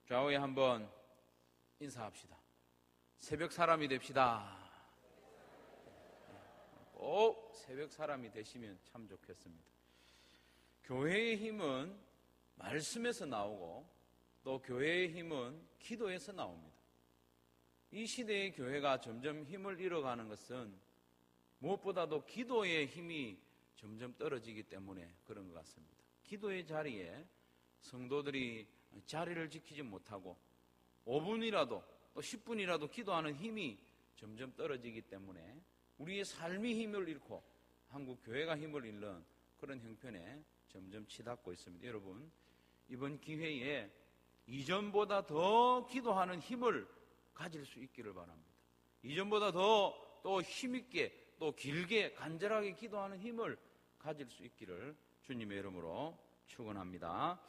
좌우에 한번 인사합시다. 새벽 사람이 됩시다. 꼭 새벽 사람이 되시면 참 좋겠습니다. 교회의 힘은 말씀에서 나오고 또 교회의 힘은 기도에서 나옵니다. 이 시대의 교회가 점점 힘을 잃어가는 것은 무엇보다도 기도의 힘이 점점 떨어지기 때문에 그런 것 같습니다. 기도의 자리에 성도들이 자리를 지키지 못하고 5분이라도 또 10분이라도 기도하는 힘이 점점 떨어지기 때문에 우리의 삶이 힘을 잃고 한국 교회가 힘을 잃는 그런 형편에 점점 치닫고 있습니다. 여러분, 이번 기회에 이전보다 더 기도하는 힘을 가질 수 있기를 바랍니다. 이전보다 더 또 힘있게 또 길게 간절하게 기도하는 힘을 가질 수 있기를 주님의 이름으로 축원합니다.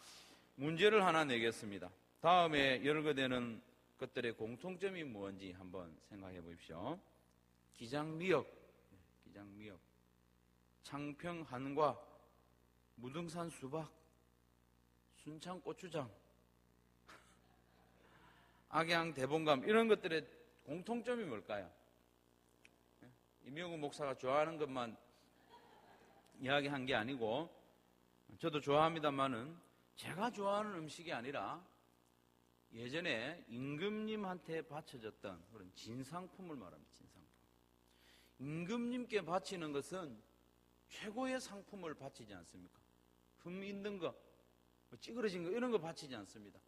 문제를 하나 내겠습니다. 다음에 열거되는 것들의 공통점이 뭔지 한번 생각해 보십시오. 기장미역, 창평 한과, 무등산 수박, 순창 고추장, 악양 대봉감, 이런 것들의 공통점이 뭘까요? 이명우 목사가 좋아하는 것만 이야기한 게 아니고 저도 좋아합니다만은 제가 좋아하는 음식이 아니라 예전에 임금님한테 바쳐졌던 그런 진상품을 말합니다. 진상품. 임금님께 바치는 것은 최고의 상품을 바치지 않습니까? 흠 있는 거, 찌그러진 거 이런 거 바치지 않습니다.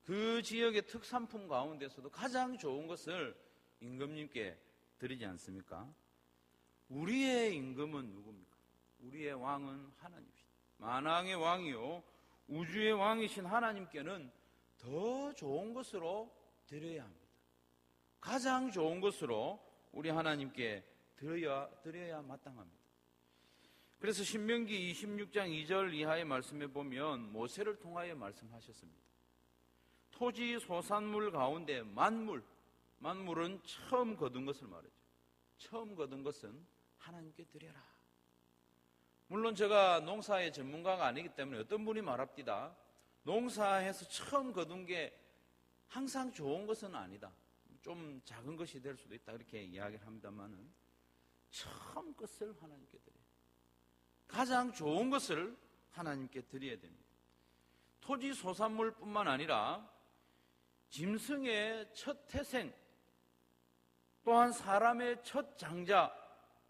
그 지역의 특산품 가운데서도 가장 좋은 것을 임금님께 드리지 않습니까? 우리의 임금은 누굽니까? 우리의 왕은 하나님이십니다. 만왕의 왕이요 우주의 왕이신 하나님께는 더 좋은 것으로 드려야 합니다. 가장 좋은 것으로 우리 하나님께 드려야 마땅합니다. 그래서 신명기 26장 2절 이하의 말씀에 보면 모세를 통하여 말씀하셨습니다. 토지 소산물 가운데 만물은 처음 거둔 것을 말하죠. 처음 거둔 것은 하나님께 드려라. 물론 제가 농사의 전문가가 아니기 때문에 어떤 분이 말합디다. 농사해서 처음 거둔 게 항상 좋은 것은 아니다. 좀 작은 것이 될 수도 있다. 이렇게 이야기를 합니다만은 처음 것을 하나님께 드려요. 가장 좋은 것을 하나님께 드려야 됩니다. 토지 소산물뿐만 아니라 짐승의 첫 태생, 또한 사람의 첫 장자,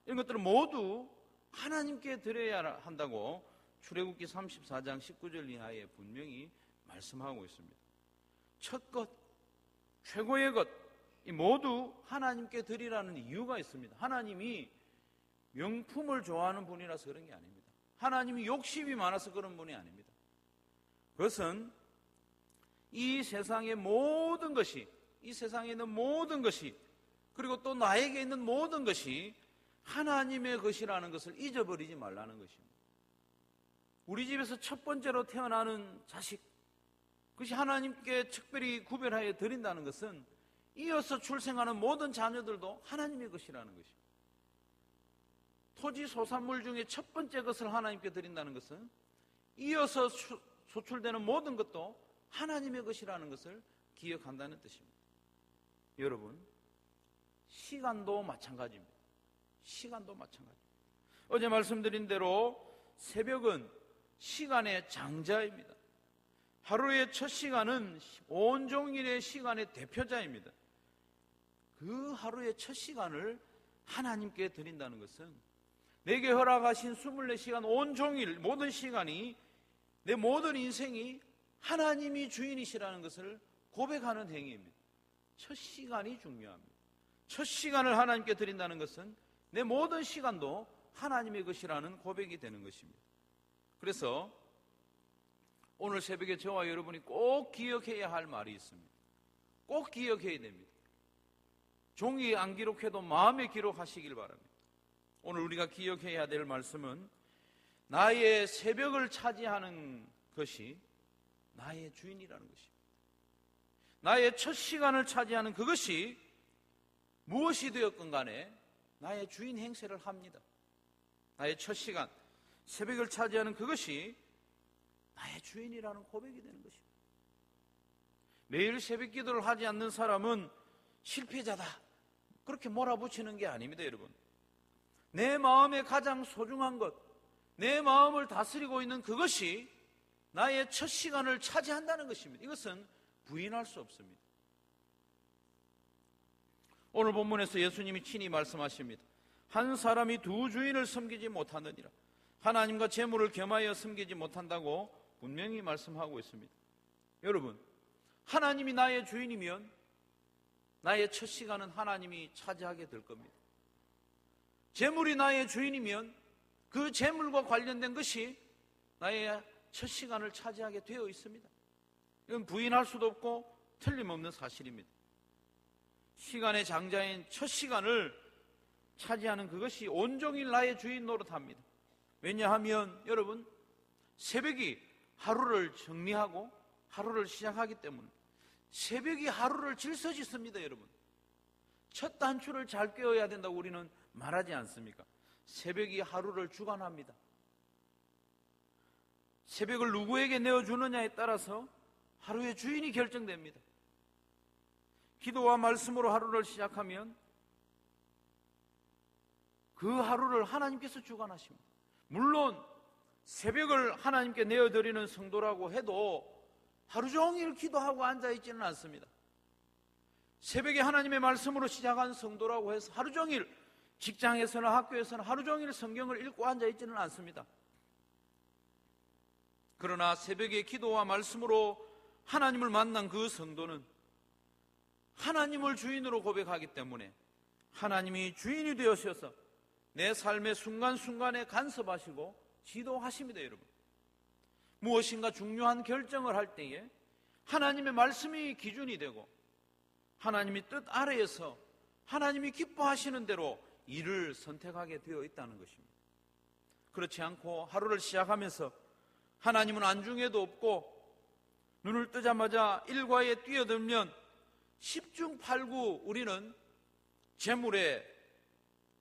이런 것들을 모두 하나님께 드려야 한다고 출애굽기 34장 19절 이하에 분명히 말씀하고 있습니다. 첫 것, 최고의 것, 이 모두 하나님께 드리라는 이유가 있습니다. 하나님이 명품을 좋아하는 분이라서 그런 게 아닙니다. 하나님이 욕심이 많아서 그런 분이 아닙니다. 그것은 이 세상의 모든 것이, 이 세상에 있는 모든 것이, 그리고 또 나에게 있는 모든 것이 하나님의 것이라는 것을 잊어버리지 말라는 것입니다. 우리 집에서 첫 번째로 태어나는 자식, 그것이 하나님께 특별히 구별하여 드린다는 것은 이어서 출생하는 모든 자녀들도 하나님의 것이라는 것입니다. 토지 소산물 중에 첫 번째 것을 하나님께 드린다는 것은 이어서 소출되는 모든 것도 하나님의 것이라는 것을 기억한다는 뜻입니다. 여러분, 시간도 마찬가지입니다. 시간도 마찬가지입니다. 어제 말씀드린 대로 새벽은 시간의 장자입니다. 하루의 첫 시간은 온종일의 시간의 대표자입니다. 그 하루의 첫 시간을 하나님께 드린다는 것은 내게 허락하신 24시간 온종일 모든 시간이, 내 모든 인생이 하나님이 주인이시라는 것을 고백하는 행위입니다. 첫 시간이 중요합니다. 첫 시간을 하나님께 드린다는 것은 내 모든 시간도 하나님의 것이라는 고백이 되는 것입니다. 그래서 오늘 새벽에 저와 여러분이 꼭 기억해야 할 말이 있습니다. 꼭 기억해야 됩니다. 종이에 안 기록해도 마음에 기록하시길 바랍니다. 오늘 우리가 기억해야 될 말씀은 나의 새벽을 차지하는 것이 나의 주인이라는 것입니다. 나의 첫 시간을 차지하는 그것이 무엇이 되었건 간에 나의 주인 행세를 합니다. 나의 첫 시간, 새벽을 차지하는 그것이 나의 주인이라는 고백이 되는 것입니다. 매일 새벽 기도를 하지 않는 사람은 실패자다, 그렇게 몰아붙이는 게 아닙니다, 여러분. 내 마음에 가장 소중한 것, 내 마음을 다스리고 있는 그것이 나의 첫 시간을 차지한다는 것입니다. 이것은 부인할 수 없습니다. 오늘 본문에서 예수님이 친히 말씀하십니다. 한 사람이 두 주인을 섬기지 못하느니라. 하나님과 재물을 겸하여 섬기지 못한다고 분명히 말씀하고 있습니다. 여러분, 하나님이 나의 주인이면 나의 첫 시간은 하나님이 차지하게 될 겁니다. 재물이 나의 주인이면 그 재물과 관련된 것이 나의 첫 시간을 차지하게 되어 있습니다. 이건 부인할 수도 없고 틀림없는 사실입니다. 시간의 장자인 첫 시간을 차지하는 그것이 온종일 나의 주인 노릇합니다. 왜냐하면 여러분, 새벽이 하루를 정리하고 하루를 시작하기 때문에 새벽이 하루를 질서 짓습니다. 여러분, 첫 단추를 잘 꿰어야 된다고 우리는 말하지 않습니까? 새벽이 하루를 주관합니다. 새벽을 누구에게 내어주느냐에 따라서 하루의 주인이 결정됩니다. 기도와 말씀으로 하루를 시작하면 그 하루를 하나님께서 주관하십니다. 물론 새벽을 하나님께 내어드리는 성도라고 해도 하루 종일 기도하고 앉아있지는 않습니다. 새벽에 하나님의 말씀으로 시작한 성도라고 해서 하루 종일 직장에서나 학교에서나 하루 종일 성경을 읽고 앉아있지는 않습니다. 그러나 새벽에 기도와 말씀으로 하나님을 만난 그 성도는 하나님을 주인으로 고백하기 때문에 하나님이 주인이 되어셔서 내 삶의 순간순간에 간섭하시고 지도하십니다. 여러분, 무엇인가 중요한 결정을 할 때에 하나님의 말씀이 기준이 되고 하나님이 뜻 아래에서 하나님이 기뻐하시는 대로 일을 선택하게 되어 있다는 것입니다. 그렇지 않고 하루를 시작하면서 하나님은 안중에도 없고 눈을 뜨자마자 일과에 뛰어들면 10중 8구 우리는 재물에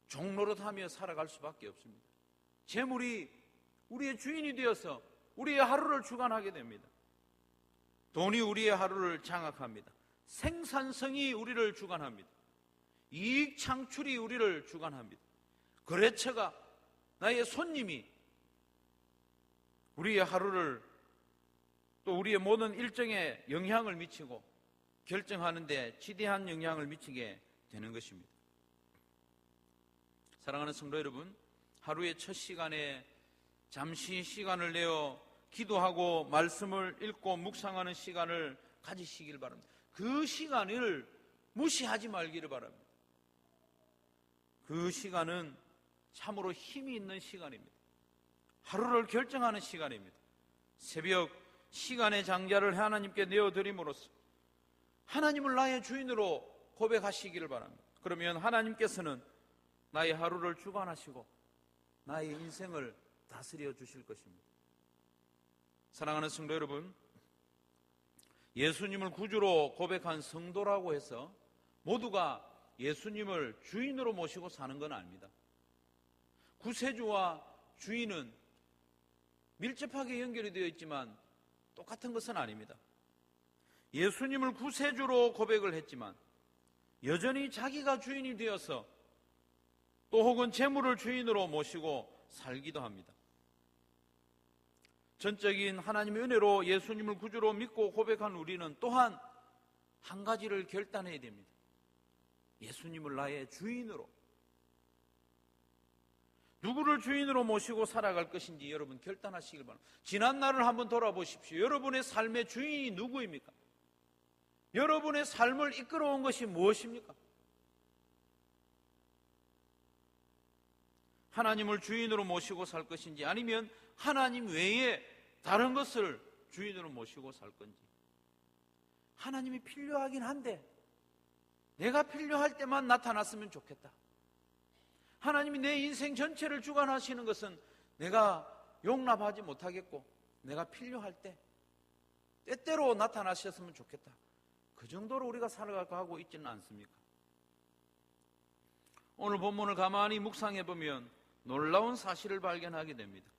종노릇하며 살아갈 수밖에 없습니다. 재물이 우리의 주인이 되어서 우리의 하루를 주관하게 됩니다. 돈이 우리의 하루를 장악합니다. 생산성이 우리를 주관합니다. 이익 창출이 우리를 주관합니다. 거래처가, 나의 손님이 우리의 하루를, 또 우리의 모든 일정에 영향을 미치고 결정하는 데 지대한 영향을 미치게 되는 것입니다. 사랑하는 성도 여러분, 하루의 첫 시간에 잠시 시간을 내어 기도하고 말씀을 읽고 묵상하는 시간을 가지시길 바랍니다. 그 시간을 무시하지 말기를 바랍니다. 그 시간은 참으로 힘이 있는 시간입니다. 하루를 결정하는 시간입니다. 새벽 시간의 장자를 하나님께 내어드림으로써 하나님을 나의 주인으로 고백하시기를 바랍니다. 그러면 하나님께서는 나의 하루를 주관하시고 나의 인생을 다스려 주실 것입니다. 사랑하는 성도 여러분, 예수님을 구주로 고백한 성도라고 해서 모두가 예수님을 주인으로 모시고 사는 건 아닙니다. 구세주와 주인은 밀접하게 연결이 되어 있지만 똑같은 것은 아닙니다. 예수님을 구세주로 고백을 했지만 여전히 자기가 주인이 되어서 또 혹은 재물을 주인으로 모시고 살기도 합니다. 전적인 하나님의 은혜로 예수님을 구주로 믿고 고백한 우리는 또한 한 가지를 결단해야 됩니다. 예수님을 나의 주인으로, 누구를 주인으로 모시고 살아갈 것인지 여러분 결단하시길 바랍니다. 지난 날을 한번 돌아보십시오. 여러분의 삶의 주인이 누구입니까? 여러분의 삶을 이끌어온 것이 무엇입니까? 하나님을 주인으로 모시고 살 것인지 아니면 하나님 외에 다른 것을 주인으로 모시고 살 건지. 하나님이 필요하긴 한데 내가 필요할 때만 나타났으면 좋겠다. 하나님이 내 인생 전체를 주관하시는 것은 내가 용납하지 못하겠고 내가 필요할 때 때때로 나타나셨으면 좋겠다. 그 정도로 우리가 살아가고 있지는 않습니까? 오늘 본문을 가만히 묵상해 보면 놀라운 사실을 발견하게 됩니다.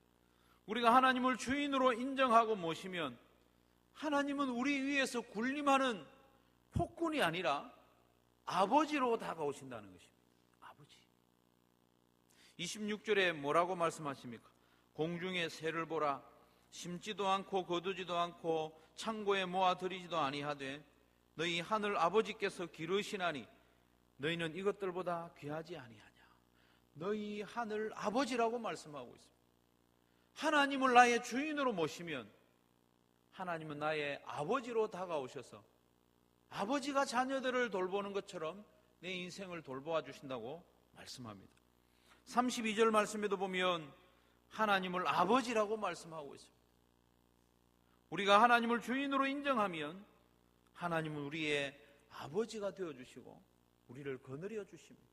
우리가 하나님을 주인으로 인정하고 모시면 하나님은 우리 위에서 군림하는 폭군이 아니라 아버지로 다가오신다는 것입니다. 아버지. 26절에 뭐라고 말씀하십니까? 공중의 새를 보라. 심지도 않고 거두지도 않고 창고에 모아 들이지도 아니하되 너희 하늘 아버지께서 기르시나니 너희는 이것들보다 귀하지 아니하냐. 너희 하늘 아버지라고 말씀하고 있습니다. 하나님을 나의 주인으로 모시면 하나님은 나의 아버지로 다가오셔서 아버지가 자녀들을 돌보는 것처럼 내 인생을 돌보아 주신다고 말씀합니다. 32절 말씀에도 보면 하나님을 아버지라고 말씀하고 있습니다. 우리가 하나님을 주인으로 인정하면 하나님은 우리의 아버지가 되어주시고 우리를 거느려 주십니다.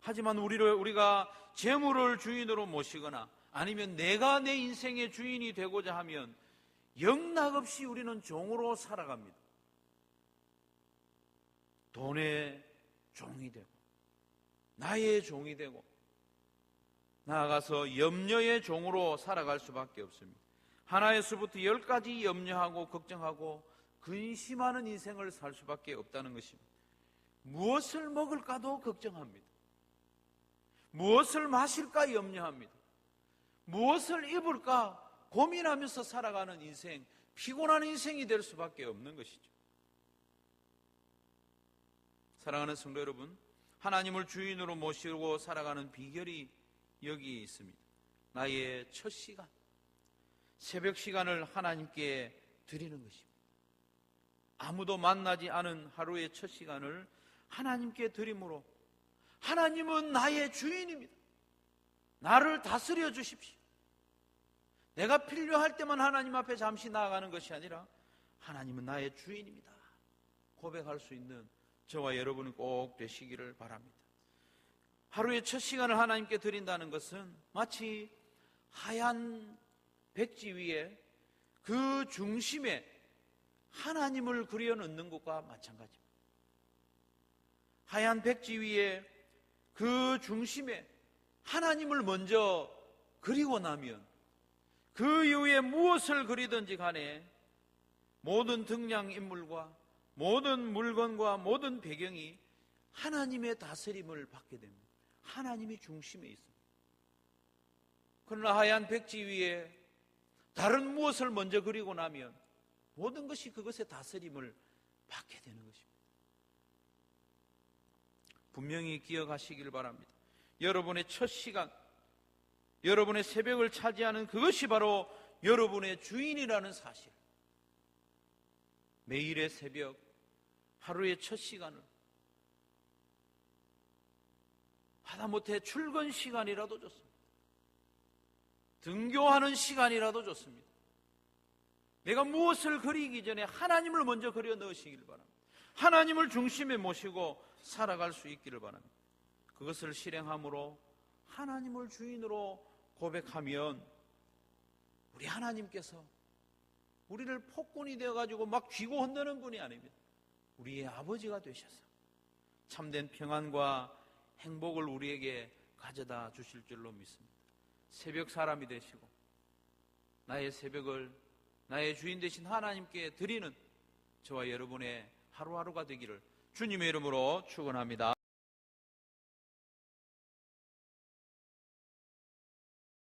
하지만 우리가 재물을 주인으로 모시거나 아니면 내가 내 인생의 주인이 되고자 하면 영락없이 우리는 종으로 살아갑니다. 돈의 종이 되고 나의 종이 되고 나아가서 염려의 종으로 살아갈 수밖에 없습니다. 하나에서부터 10가지 염려하고 걱정하고 근심하는 인생을 살 수밖에 없다는 것입니다. 무엇을 먹을까도 걱정합니다. 무엇을 마실까 염려합니다. 무엇을 입을까 고민하면서 살아가는 인생, 피곤한 인생이 될 수밖에 없는 것이죠. 사랑하는 성도 여러분, 하나님을 주인으로 모시고 살아가는 비결이 여기에 있습니다. 나의 첫 시간, 새벽 시간을 하나님께 드리는 것입니다. 아무도 만나지 않은 하루의 첫 시간을 하나님께 드림으로 하나님은 나의 주인입니다. 나를 다스려 주십시오. 내가 필요할 때만 하나님 앞에 잠시 나아가는 것이 아니라 하나님은 나의 주인입니다. 고백할 수 있는 저와 여러분이 꼭 되시기를 바랍니다. 하루의 첫 시간을 하나님께 드린다는 것은 마치 하얀 백지 위에 그 중심에 하나님을 그려넣는 것과 마찬가지입니다. 하얀 백지 위에 그 중심에 하나님을 먼저 그리고 나면 그 이후에 무엇을 그리든지 간에 모든 등장인물과 모든 물건과 모든 배경이 하나님의 다스림을 받게 됩니다. 하나님이 중심에 있습니다. 그러나 하얀 백지 위에 다른 무엇을 먼저 그리고 나면 모든 것이 그것의 다스림을 받게 되는 것입니다. 분명히 기억하시길 바랍니다. 여러분의 첫 시간, 여러분의 새벽을 차지하는 그것이 바로 여러분의 주인이라는 사실. 매일의 새벽, 하루의 첫 시간을 하다못해 출근 시간이라도 좋습니다. 등교하는 시간이라도 좋습니다. 내가 무엇을 그리기 전에 하나님을 먼저 그려 넣으시길 바랍니다. 하나님을 중심에 모시고 살아갈 수 있기를 바랍니다. 그것을 실행함으로 하나님을 주인으로 고백하면 우리 하나님께서 우리를 폭군이 되어가지고 막 쥐고 혼내는 분이 아닙니다. 우리의 아버지가 되셔서 참된 평안과 행복을 우리에게 가져다 주실 줄로 믿습니다. 새벽 사람이 되시고 나의 새벽을 나의 주인 되신 하나님께 드리는 저와 여러분의 하루하루가 되기를 주님의 이름으로 축원합니다.